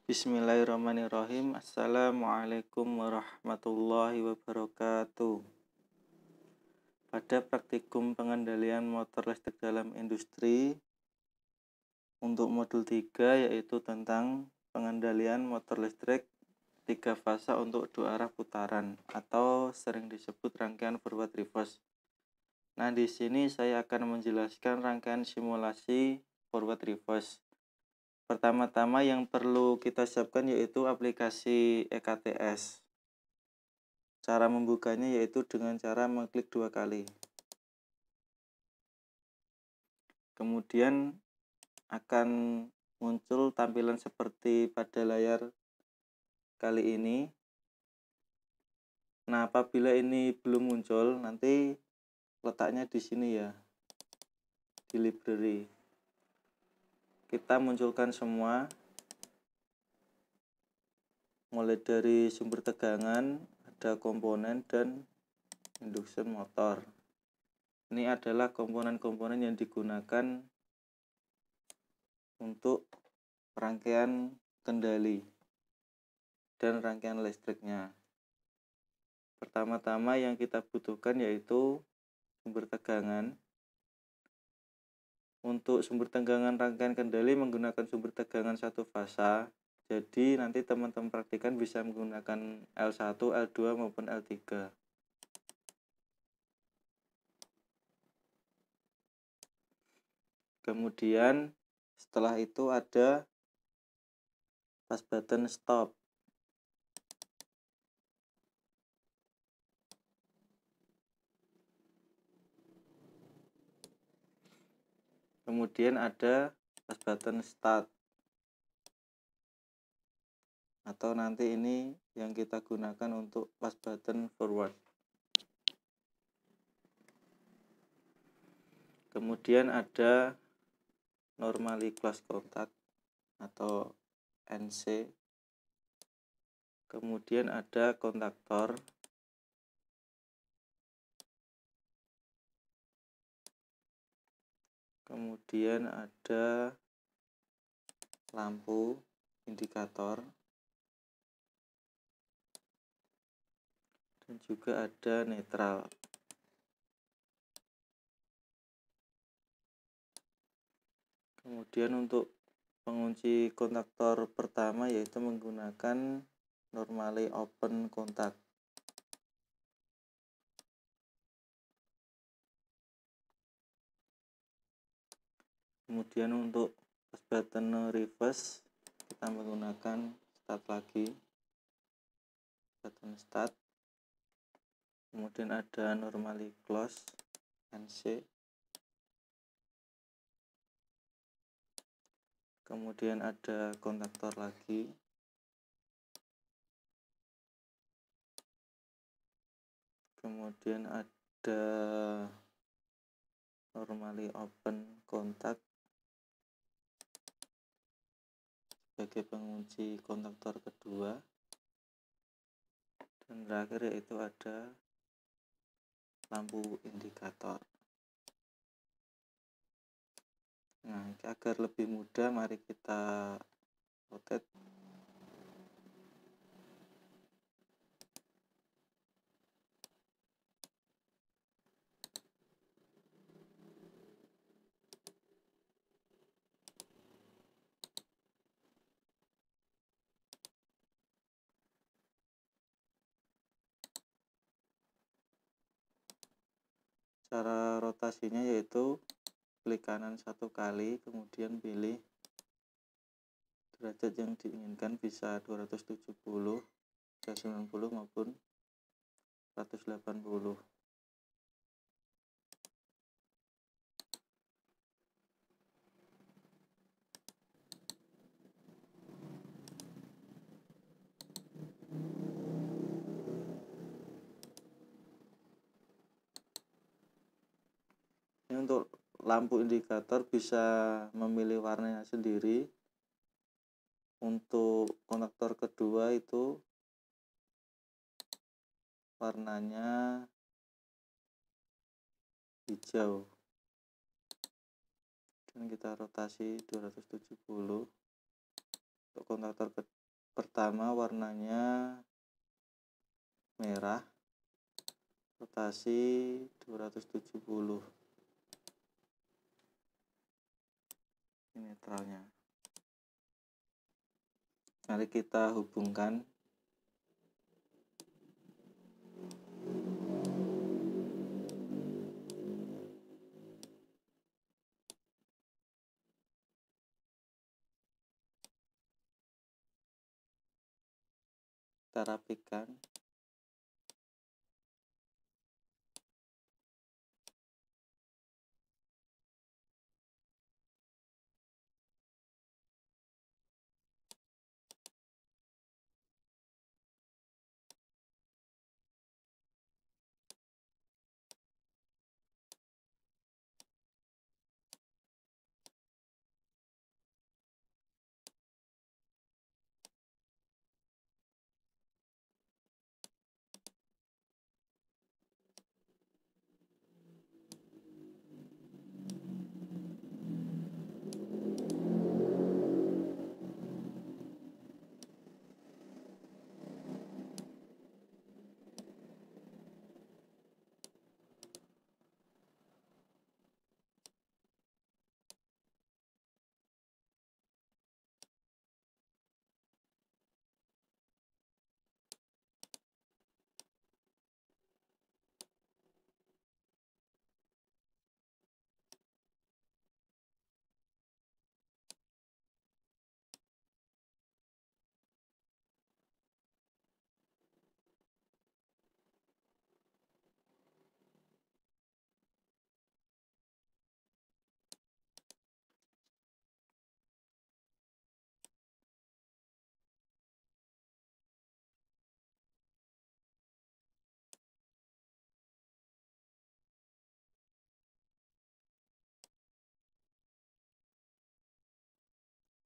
Bismillahirrahmanirrahim. Assalamualaikum warahmatullahi wabarakatuh. Pada praktikum pengendalian motor listrik dalam industri untuk modul 3 yaitu tentang pengendalian motor listrik 3 fase untuk 2 arah putaran atau sering disebut rangkaian forward reverse. Nah, di sini saya akan menjelaskan rangkaian simulasi forward reverse. Pertama-tama yang perlu kita siapkan yaitu aplikasi EKTS. Cara membukanya yaitu dengan cara mengklik 2 kali. Kemudian akan muncul tampilan seperti pada layar kali ini. Nah, apabila ini belum muncul, nanti letaknya di sini ya, di library. Kita munculkan semua, mulai dari sumber tegangan, ada komponen dan induction motor. Ini adalah komponen-komponen yang digunakan untuk rangkaian kendali dan rangkaian listriknya. Pertama-tama yang kita butuhkan yaitu sumber tegangan. Untuk sumber tegangan rangkaian kendali menggunakan sumber tegangan satu fasa. Jadi nanti teman-teman praktikan bisa menggunakan L1, L2 maupun L3. Kemudian setelah itu ada pas button stop. Kemudian ada pas button start. Atau nanti ini yang kita gunakan untuk pas button forward. Kemudian ada normally close contact atau NC. Kemudian ada kontaktor. Kemudian ada lampu indikator. Dan juga ada netral. Kemudian untuk pengunci kontaktor pertama yaitu menggunakan normally open contact. Kemudian untuk pas button reverse kita menggunakan start lagi, button start. Kemudian ada normally close NC. Kemudian ada kontaktor lagi. Kemudian ada normally open contact sebagai pengunci kontaktor kedua. Dan terakhir yaitu ada lampu indikator. Nah, agar lebih mudah mari kita rotate. Cara rotasinya yaitu klik kanan 1 kali, kemudian pilih derajat yang diinginkan, bisa 270, 390 maupun 180. Ini untuk lampu indikator bisa memilih warnanya sendiri. Untuk kontaktor kedua itu warnanya hijau. Dan kita rotasi 270. Untuk kontaktor pertama warnanya merah, rotasi 270. Ini netralnya. Mari kita hubungkan. Kita rapikan.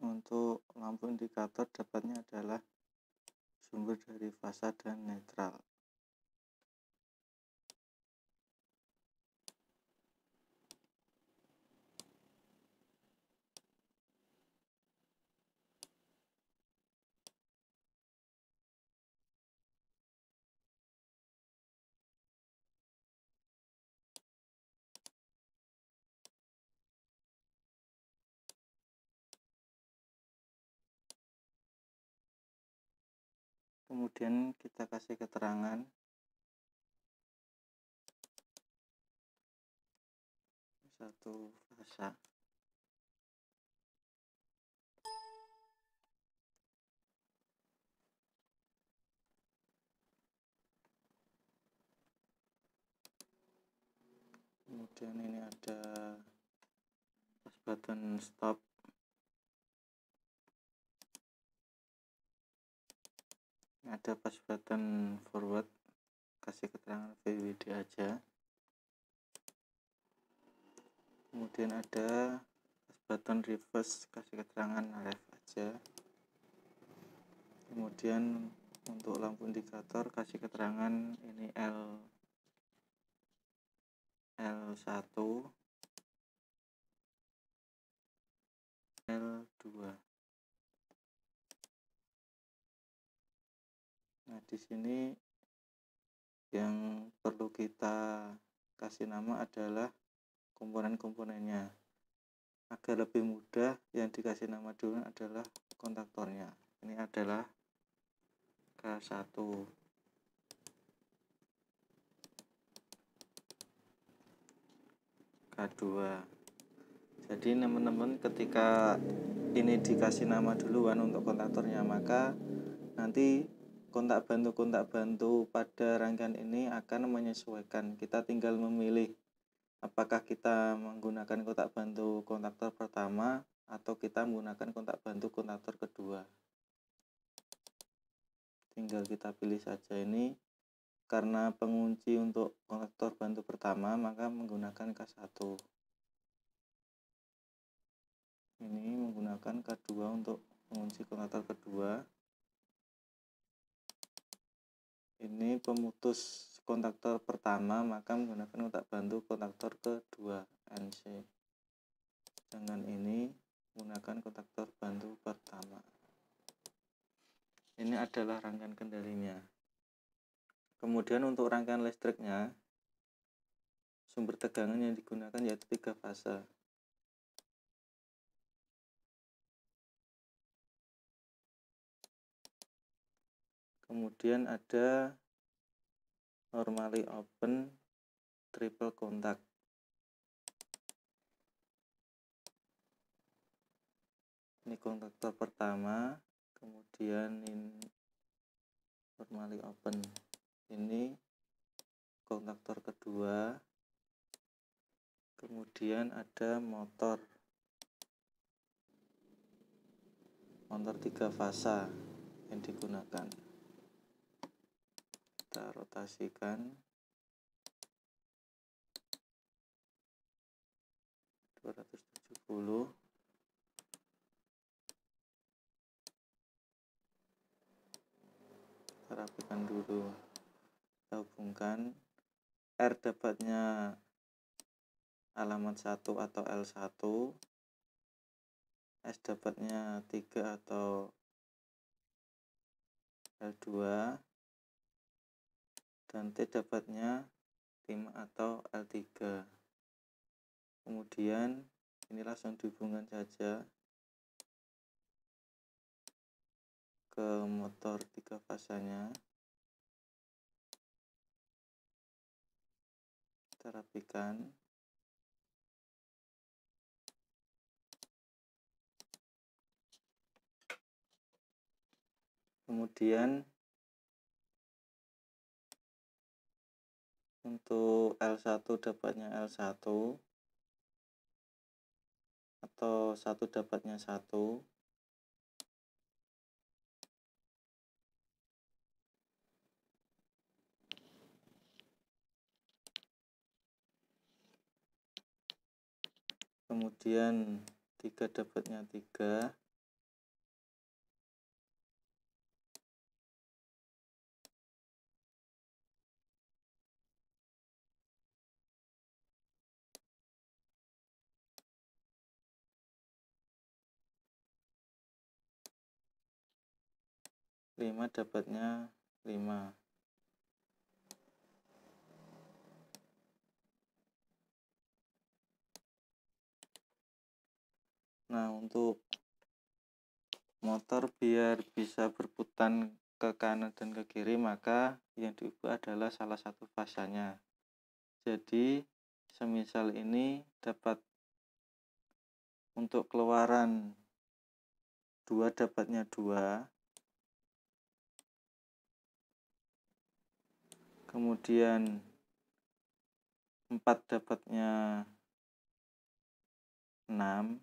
Untuk lampu indikator dapatnya adalah sumber dari fasa dan netral. Kemudian kita kasih keterangan satu fasa. Kemudian ini ada pas button stop. Ini ada pas button forward, kasih keterangan VWD aja. Kemudian ada pas button reverse, kasih keterangan left aja. Kemudian untuk lampu indikator kasih keterangan ini L1, L2. Nah, di sini yang perlu kita kasih nama adalah komponen-komponennya. Agar lebih mudah, yang dikasih nama dulu adalah kontaktornya. Ini adalah K1, K2. Jadi teman-teman ketika ini dikasih nama duluan untuk kontaktornya, maka nanti kontak bantu pada rangkaian ini akan menyesuaikan. Kita tinggal memilih apakah kita menggunakan kontak bantu kontaktor pertama atau kita menggunakan kontak bantu kontaktor kedua. Tinggal kita pilih saja ini. Karena pengunci untuk kontaktor bantu pertama, maka menggunakan K1. Ini menggunakan K2 untuk mengunci kontaktor kedua. Ini pemutus kontaktor pertama, maka menggunakan kontak bantu kontaktor kedua, NC. Dengan ini menggunakan kontaktor bantu pertama. Ini adalah rangkaian kendalinya. Kemudian untuk rangkaian listriknya, sumber tegangan yang digunakan yaitu 3 fase. Kemudian ada normally open triple contact. Ini kontaktor pertama, kemudian ini normally open. Ini kontaktor kedua, kemudian ada motor 3 fasa yang digunakan. Kita rotasikan 270. Kita rapikan dulu. Kita hubungkan. R dapatnya alamat 1 atau L1, S dapatnya 3 atau L2, dan T dapatnya 5 atau L3. Kemudian ini langsung dihubungkan saja ke motor 3 fasanya. Kita rapikan. Kemudian untuk L1 dapatnya L1 atau 1 dapatnya 1. Kemudian 3 dapatnya 3. Lima dapatnya 5. Nah, untuk motor biar bisa berputar ke kanan dan ke kiri, maka yang diubah adalah salah satu fasanya. Jadi semisal ini dapat untuk keluaran 2 dapatnya 2, kemudian 4 dapatnya 6,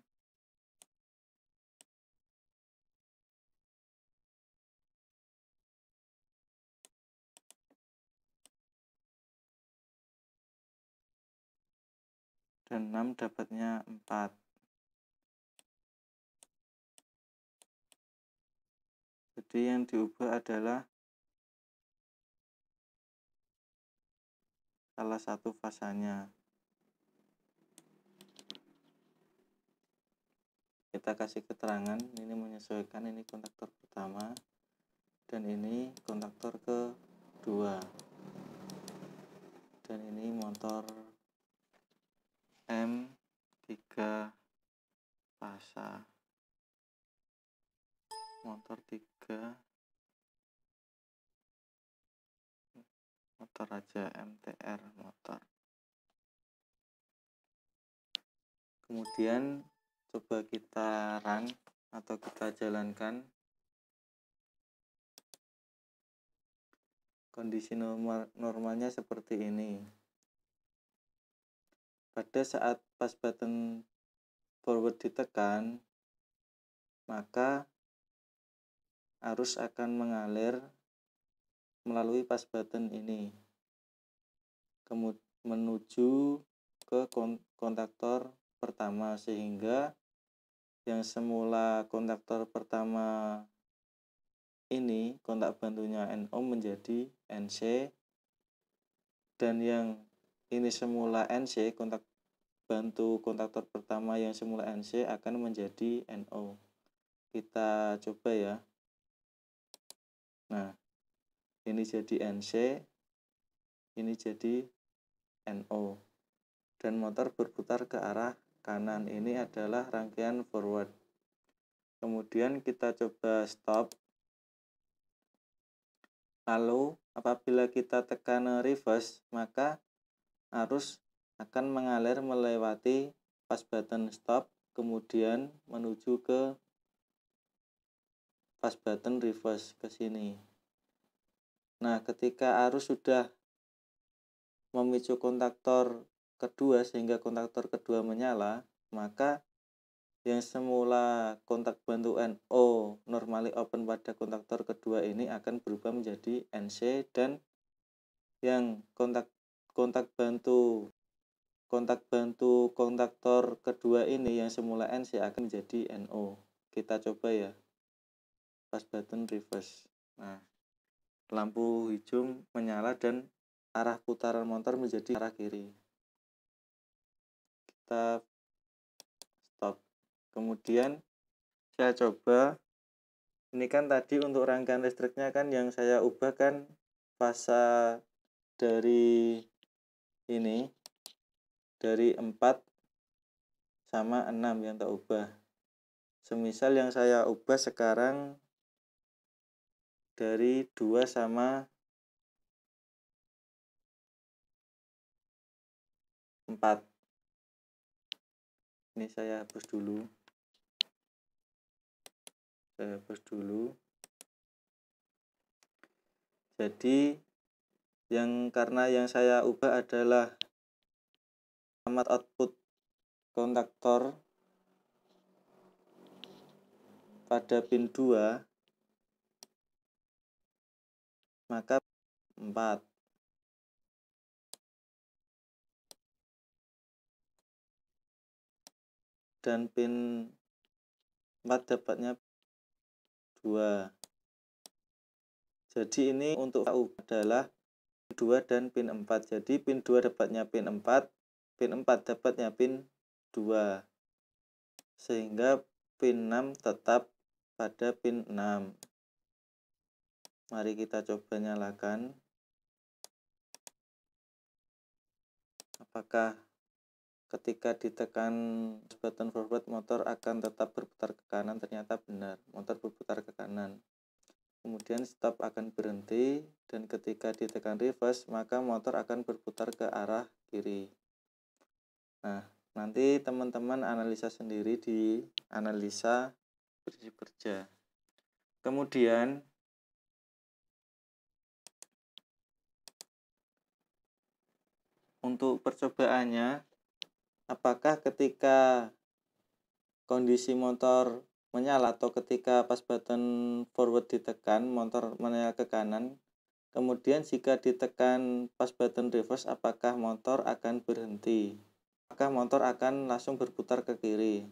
dan 6 dapatnya 4. Jadi yang diubah adalah salah satu fasanya. Kita kasih keterangan, ini menyesuaikan, ini kontaktor pertama dan ini kontaktor kedua, dan ini motor M3 fasa, motor 3, motor aja MTR motor. Kemudian coba kita run atau kita jalankan. Kondisi normalnya seperti ini. Pada saat pas button forward ditekan, maka arus akan mengalir melalui pas button ini menuju ke kontaktor pertama, sehingga yang semula kontaktor pertama ini kontak bantunya NO menjadi NC, dan yang ini semula NC, kontak bantu kontaktor pertama yang semula NC akan menjadi NO. Kita coba ya. Nah, ini jadi NC, ini jadi NO, dan motor berputar ke arah kanan. Ini adalah rangkaian forward. Kemudian kita coba stop. Lalu apabila kita tekan reverse, maka arus akan mengalir melewati pas button stop, kemudian menuju ke pas button reverse ke sini. Nah, ketika arus sudah memicu kontaktor kedua sehingga kontaktor kedua menyala, maka yang semula kontak bantu NO normally open pada kontaktor kedua ini akan berubah menjadi NC, dan yang kontak bantu kontaktor kedua ini yang semula NC akan menjadi NO. Kita coba ya, pas button reverse. Nah, lampu hijau menyala dan arah putaran motor menjadi arah kiri. Kita stop. Kemudian saya coba, ini kan tadi untuk rangkaian listriknya kan yang saya ubah kan fasa dari ini, dari 4 sama 6 yang tak ubah. Semisal yang saya ubah sekarang dari 2 sama 4. Ini saya hapus dulu. Jadi karena yang saya ubah adalah alamat output kontaktor pada pin 2, maka 4. Dan pin 4 dapatnya 2. Jadi ini untuk adalah pin 2 dan pin 4. Jadi pin 2 dapatnya pin 4, pin 4 dapatnya pin 2. Sehingga pin 6 tetap pada pin 6. Mari kita coba nyalakan. Apakah ketika ditekan button forward motor akan tetap berputar ke kanan? Ternyata benar, motor berputar ke kanan. Kemudian stop akan berhenti, dan ketika ditekan reverse maka motor akan berputar ke arah kiri. Nah, nanti teman-teman analisa sendiri di analisa prinsip kerja. Kemudian untuk percobaannya, apakah ketika kondisi motor menyala atau ketika pas button forward ditekan motor menyala ke kanan, kemudian jika ditekan pas button reverse apakah motor akan berhenti? Apakah motor akan langsung berputar ke kiri?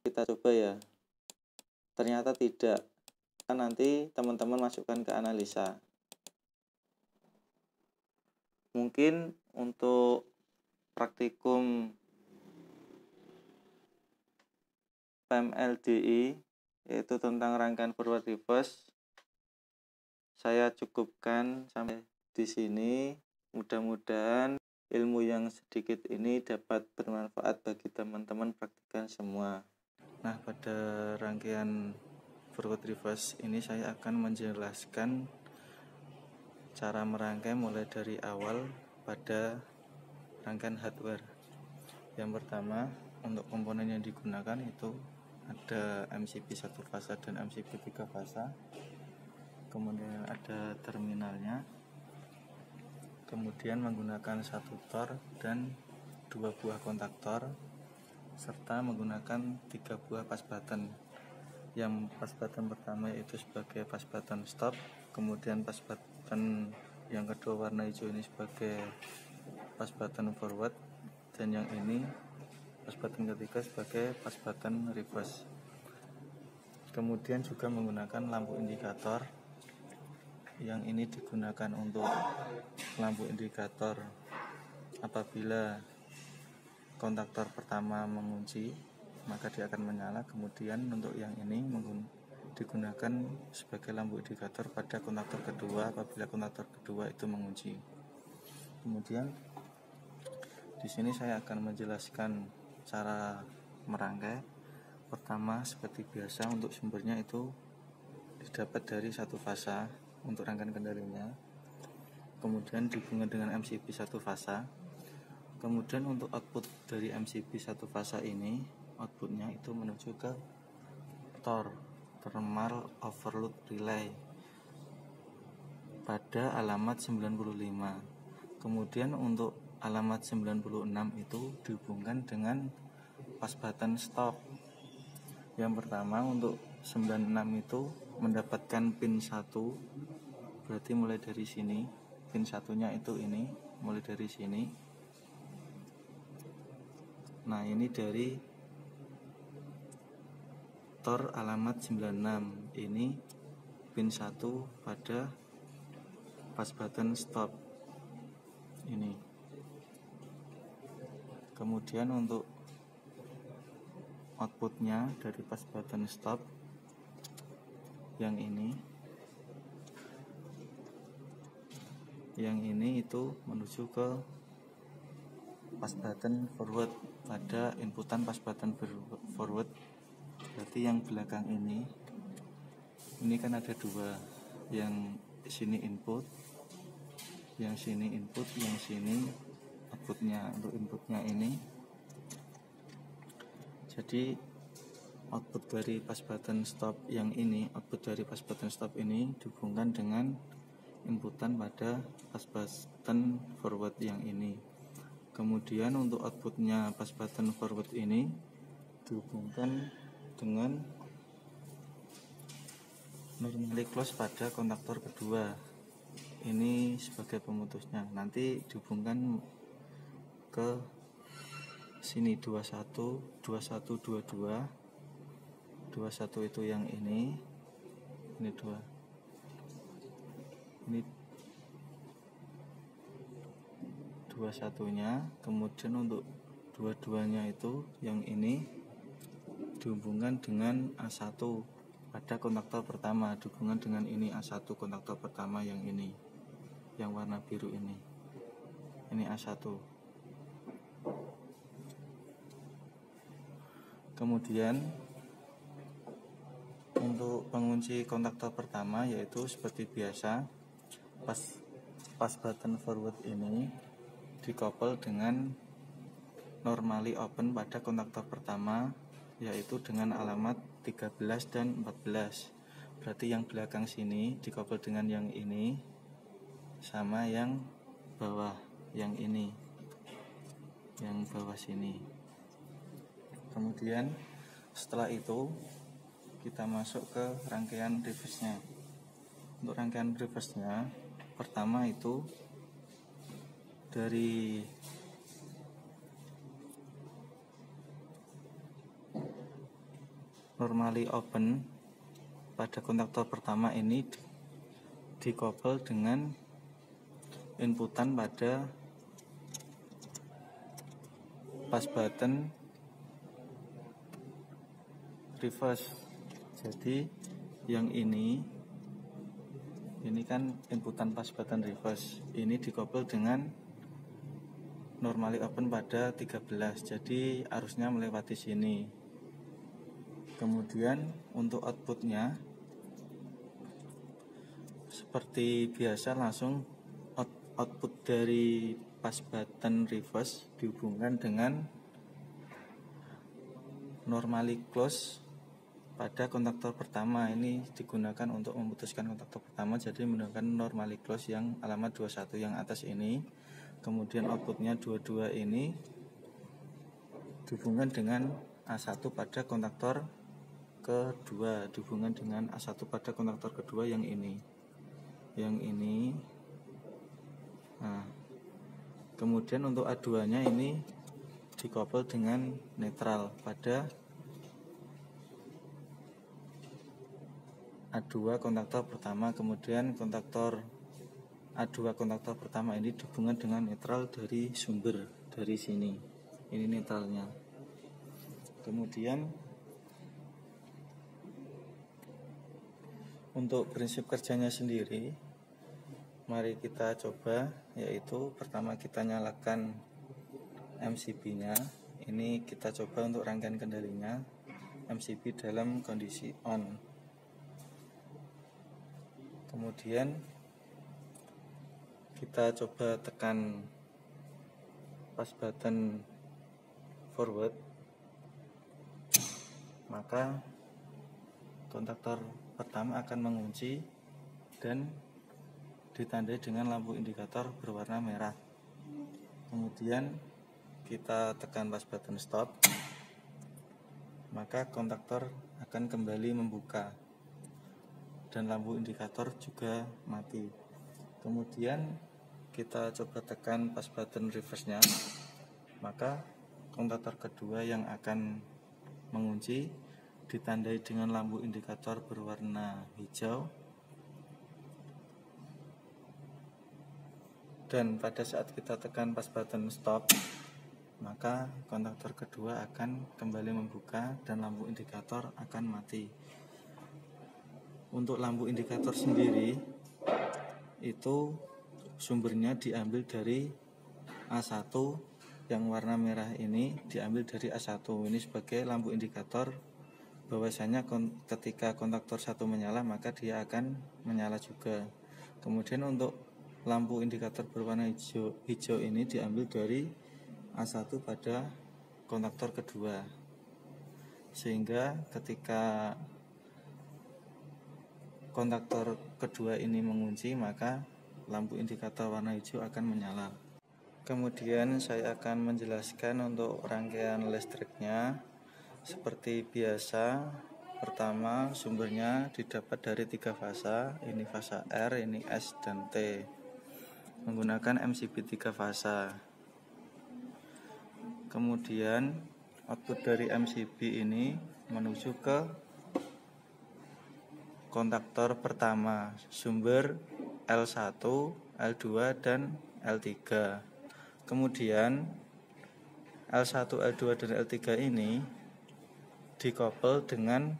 Kita coba ya. Ternyata tidak. Nanti teman-teman masukkan ke analisa. Mungkin untuk praktikum PMLDI yaitu tentang rangkaian forward reverse saya cukupkan sampai di sini. Mudah-mudahan ilmu yang sedikit ini dapat bermanfaat bagi teman-teman praktikan semua. Nah, pada rangkaian forward reverse ini saya akan menjelaskan cara merangkai mulai dari awal pada rangkaian hardware. Yang pertama, untuk komponen yang digunakan itu ada MCB 1 fasa dan MCB 3 fasa. Kemudian ada terminalnya. Kemudian menggunakan 1 tor dan 2 buah kontaktor, serta menggunakan 3 buah pas button. Yang pas button pertama yaitu sebagai pas button stop, kemudian pas button yang kedua warna hijau ini sebagai pas button forward, dan yang ini pas button ketiga sebagai pas button reverse. Kemudian juga menggunakan lampu indikator. Yang ini digunakan untuk lampu indikator apabila kontaktor pertama mengunci maka dia akan menyala. Kemudian untuk yang ini digunakan sebagai lampu indikator pada kontaktor kedua apabila kontaktor kedua itu mengunci. Kemudian di sini saya akan menjelaskan cara merangkai. Pertama, seperti biasa, untuk sumbernya itu didapat dari satu fasa untuk rangkaian kendalinya, kemudian dihubungkan dengan MCB satu fasa. Kemudian untuk output dari MCB satu fasa ini, outputnya itu menuju ke TOR, Thermal Overload Relay, pada alamat 95. Kemudian untuk alamat 96 itu dihubungkan dengan pas button stop. Yang pertama, untuk 96 itu mendapatkan pin 1, berarti mulai dari sini, pin satunya itu ini, mulai dari sini. Nah, ini dari TOR alamat 96, ini pin 1 pada pas button stop ini. Kemudian untuk outputnya dari pas button stop yang ini itu menuju ke pas button forward pada inputan pas button forward. Berarti yang belakang ini kan ada dua, yang sini input, yang sini input, yang sini outputnya. Untuk inputnya ini, jadi output dari pas button stop yang ini, output dari pas button stop ini dihubungkan dengan inputan pada pas button forward yang ini. Kemudian untuk outputnya pas button forward ini dihubungkan dengan normally close pada kontaktor kedua. Ini sebagai pemutusnya. Nanti dihubungkan ke sini 21, 22. 21 itu yang ini 2. Ini 21-nya. Kemudian untuk 22-nya itu yang ini dihubungkan dengan A1 pada kontaktor pertama, dihubungkan dengan ini A1 kontaktor pertama yang ini, yang warna biru ini A1. Kemudian untuk pengunci kontaktor pertama, yaitu seperti biasa, pas button forward ini dikoppel dengan normally open pada kontaktor pertama, yaitu dengan alamat 13 dan 14. Berarti yang belakang sini dikoppel dengan yang ini sama yang bawah, yang ini, yang bawah sini. Kemudian setelah itu kita masuk ke rangkaian reverse-nya. Untuk rangkaian reverse-nya, pertama itu dari normally open pada kontaktor pertama ini dikoppel dengan inputan pada pas button reverse. Jadi yang ini kan inputan pas button reverse, ini dikoppel dengan normally open pada 13, jadi arusnya melewati sini. Kemudian untuk outputnya seperti biasa, langsung output dari pas button reverse dihubungkan dengan normally close pada kontaktor pertama. Ini digunakan untuk memutuskan kontaktor pertama, jadi menggunakan normally close yang alamat 21 yang atas ini. Kemudian outputnya 22 ini dihubungkan dengan A1 pada kontaktor kedua, dihubungkan dengan A1 pada kontaktor kedua yang ini. Nah, kemudian untuk A2 nya ini dikoppel dengan netral pada A2 kontaktor pertama. Kemudian kontaktor A2 kontaktor pertama ini dihubungkan dengan netral dari sumber, dari sini, ini netralnya. Kemudian Untuk prinsip kerjanya sendiri, mari kita coba, yaitu pertama kita nyalakan MCB-nya. Ini kita coba untuk rangkaian kendalinya, MCB dalam kondisi on. Kemudian kita coba tekan pas button forward, maka kontaktor pertama akan mengunci dan ditandai dengan lampu indikator berwarna merah. Kemudian kita tekan pas button stop, maka kontaktor akan kembali membuka dan lampu indikator juga mati. Kemudian kita coba tekan pas button reverse-nya, maka kontaktor kedua yang akan mengunci ditandai dengan lampu indikator berwarna hijau, dan pada saat kita tekan pas button stop, maka kontaktor kedua akan kembali membuka dan lampu indikator akan mati. Untuk lampu indikator sendiri itu sumbernya diambil dari A1, yang warna merah ini diambil dari A1. Ini sebagai lampu indikator bahwasanya ketika kontaktor satu menyala maka dia akan menyala juga. Kemudian untuk lampu indikator berwarna hijau ini diambil dari A1 pada kontaktor kedua, sehingga ketika kontaktor kedua ini mengunci maka lampu indikator warna hijau akan menyala. Kemudian saya akan menjelaskan untuk rangkaian listriknya. Seperti biasa, pertama sumbernya didapat dari 3 fasa, ini fasa R, ini S, dan T, menggunakan MCB 3 fasa. Kemudian output dari MCB ini menuju ke kontaktor pertama, sumber L1, L2, dan L3. Kemudian L1, L2, dan L3 ini dikoppel dengan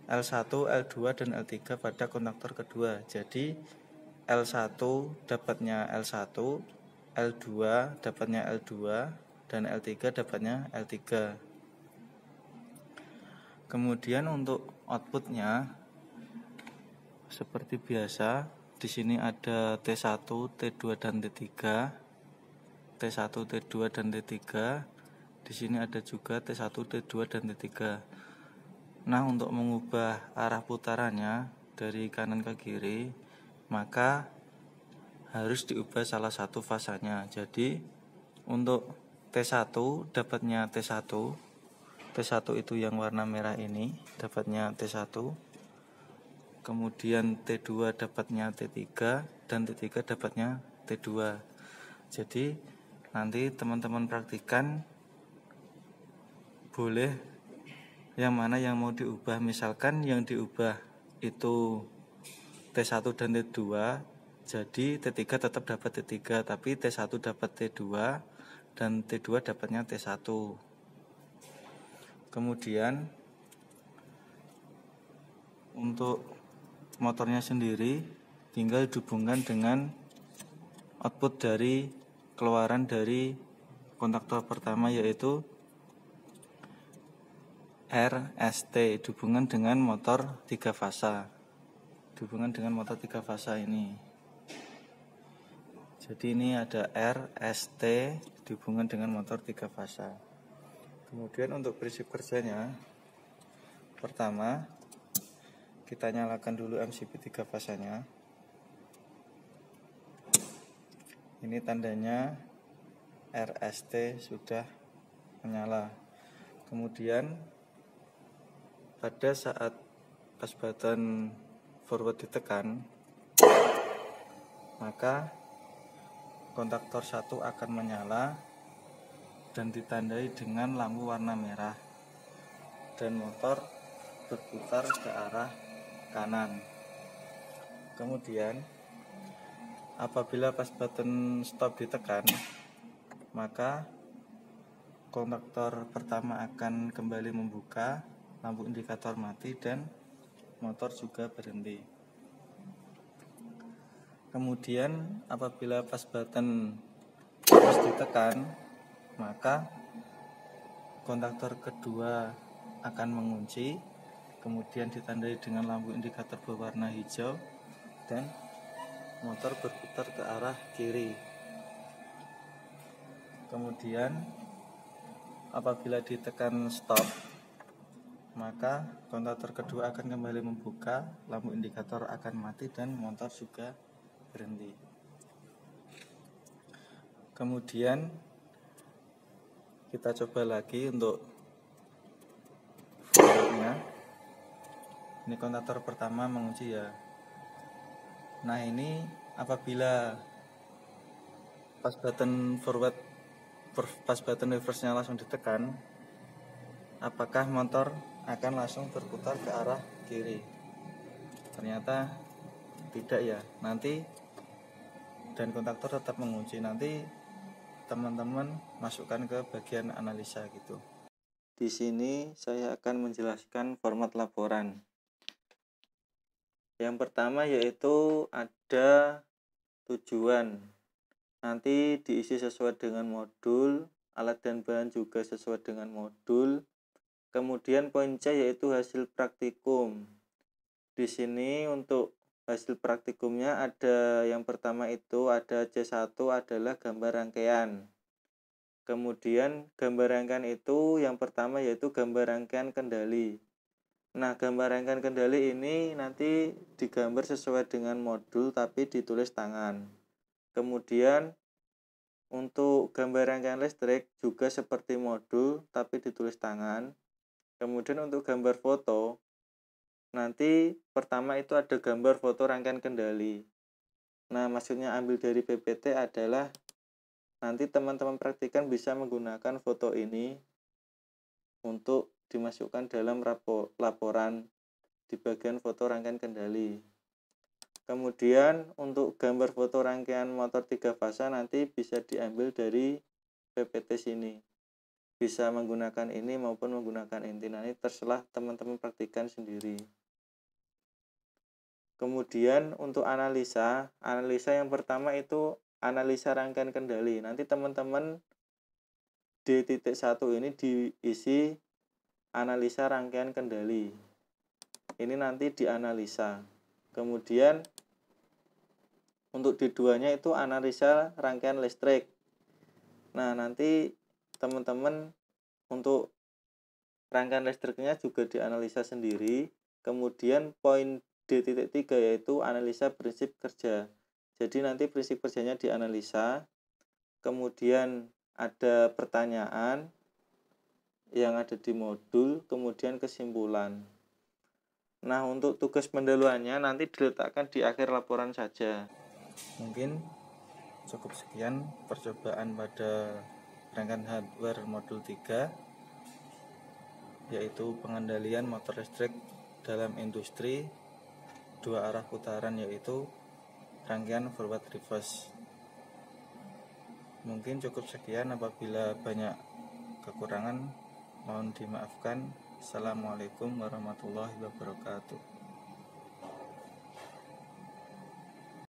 L1, L2, dan L3 pada kontaktor kedua. Jadi L1 dapatnya L1, L2 dapatnya L2, dan L3 dapatnya L3. Kemudian untuk outputnya seperti biasa, di sini ada T1, T2, dan T3, T1, T2, dan T3. Di sini ada juga T1, T2, dan T3. Nah, untuk mengubah arah putarannya dari kanan ke kiri, maka harus diubah salah satu fasanya. Jadi untuk T1 dapatnya T1. T1 itu yang warna merah ini dapatnya T1. Kemudian T2 dapatnya T3, dan T3 dapatnya T2. Jadi nanti teman-teman praktikan boleh yang mana yang mau diubah. Misalkan yang diubah itu T1 dan T2, jadi T3 tetap dapat T3, tapi T1 dapat T2 dan T2 dapatnya T1. Kemudian untuk motornya sendiri tinggal dihubungkan dengan output dari keluaran dari kontaktor pertama, yaitu RST, dihubungkan dengan motor 3 fasa. Dihubungkan dengan motor 3 fasa ini. Jadi ini ada RST dihubungkan dengan motor 3 fasa. Kemudian untuk prinsip kerjanya, pertama kita nyalakan dulu MCB 3 fasanya. Ini tandanya RST sudah menyala. Kemudian pada saat pas button forward ditekan, maka kontaktor 1 akan menyala dan ditandai dengan lampu warna merah, dan motor berputar ke arah kanan. Kemudian apabila pas button stop ditekan, maka kontaktor pertama akan kembali membuka, lampu indikator mati, dan motor juga berhenti. Kemudian apabila pas button terus ditekan, maka kontaktor kedua akan mengunci, kemudian ditandai dengan lampu indikator berwarna hijau dan motor berputar ke arah kiri. Kemudian apabila ditekan stop, maka kontaktor kedua akan kembali membuka, lampu indikator akan mati dan motor juga berhenti. Kemudian kita coba lagi untuk forwardnya. Ini kontaktor pertama mengunci ya. Nah, ini apabila pas button reverse-nya langsung ditekan, apakah motor akan langsung berputar ke arah kiri? Ternyata tidak ya. Nanti dan kontaktor tetap mengunci. Nanti teman-teman masukkan ke bagian analisa gitu. Di sini saya akan menjelaskan format laporan. Yang pertama yaitu ada tujuan. Nanti diisi sesuai dengan modul, alat dan bahan juga sesuai dengan modul. Kemudian poin C yaitu hasil praktikum. Di sini untuk hasil praktikumnya ada yang pertama itu ada C1 adalah gambar rangkaian. Kemudian gambar rangkaian itu yang pertama yaitu gambar rangkaian kendali. Nah, gambar rangkaian kendali ini nanti digambar sesuai dengan modul tapi ditulis tangan. Kemudian untuk gambar rangkaian listrik juga seperti modul tapi ditulis tangan. Kemudian untuk gambar foto, nanti pertama itu ada gambar foto rangkaian kendali. Nah, maksudnya ambil dari PPT adalah nanti teman-teman praktikan bisa menggunakan foto ini untuk dimasukkan dalam laporan di bagian foto rangkaian kendali. Kemudian untuk gambar foto rangkaian motor 3 fasa nanti bisa diambil dari PPT sini. Bisa menggunakan ini maupun menggunakan inti. Nah, ini terserah teman-teman praktikan sendiri. Kemudian untuk analisa yang pertama itu analisa rangkaian kendali. Nanti teman-teman di titik 1 ini diisi analisa rangkaian kendali. Ini nanti dianalisa. Kemudian untuk D2-nya itu analisa rangkaian listrik. Nah, nanti teman-teman untuk rangkaian listriknya juga dianalisa sendiri. Kemudian poin D.3 yaitu analisa prinsip kerja. Jadi nanti prinsip kerjanya dianalisa. Kemudian ada pertanyaan yang ada di modul, kemudian kesimpulan. Nah, untuk tugas pendahuluannya nanti diletakkan di akhir laporan saja. Mungkin cukup sekian percobaan pada rangkaian hardware modul 3, yaitu pengendalian motor listrik dalam industri 2 arah putaran, yaitu rangkaian forward reverse. Mungkin cukup sekian. Apabila banyak kekurangan mohon dimaafkan. Assalamualaikum warahmatullahi wabarakatuh.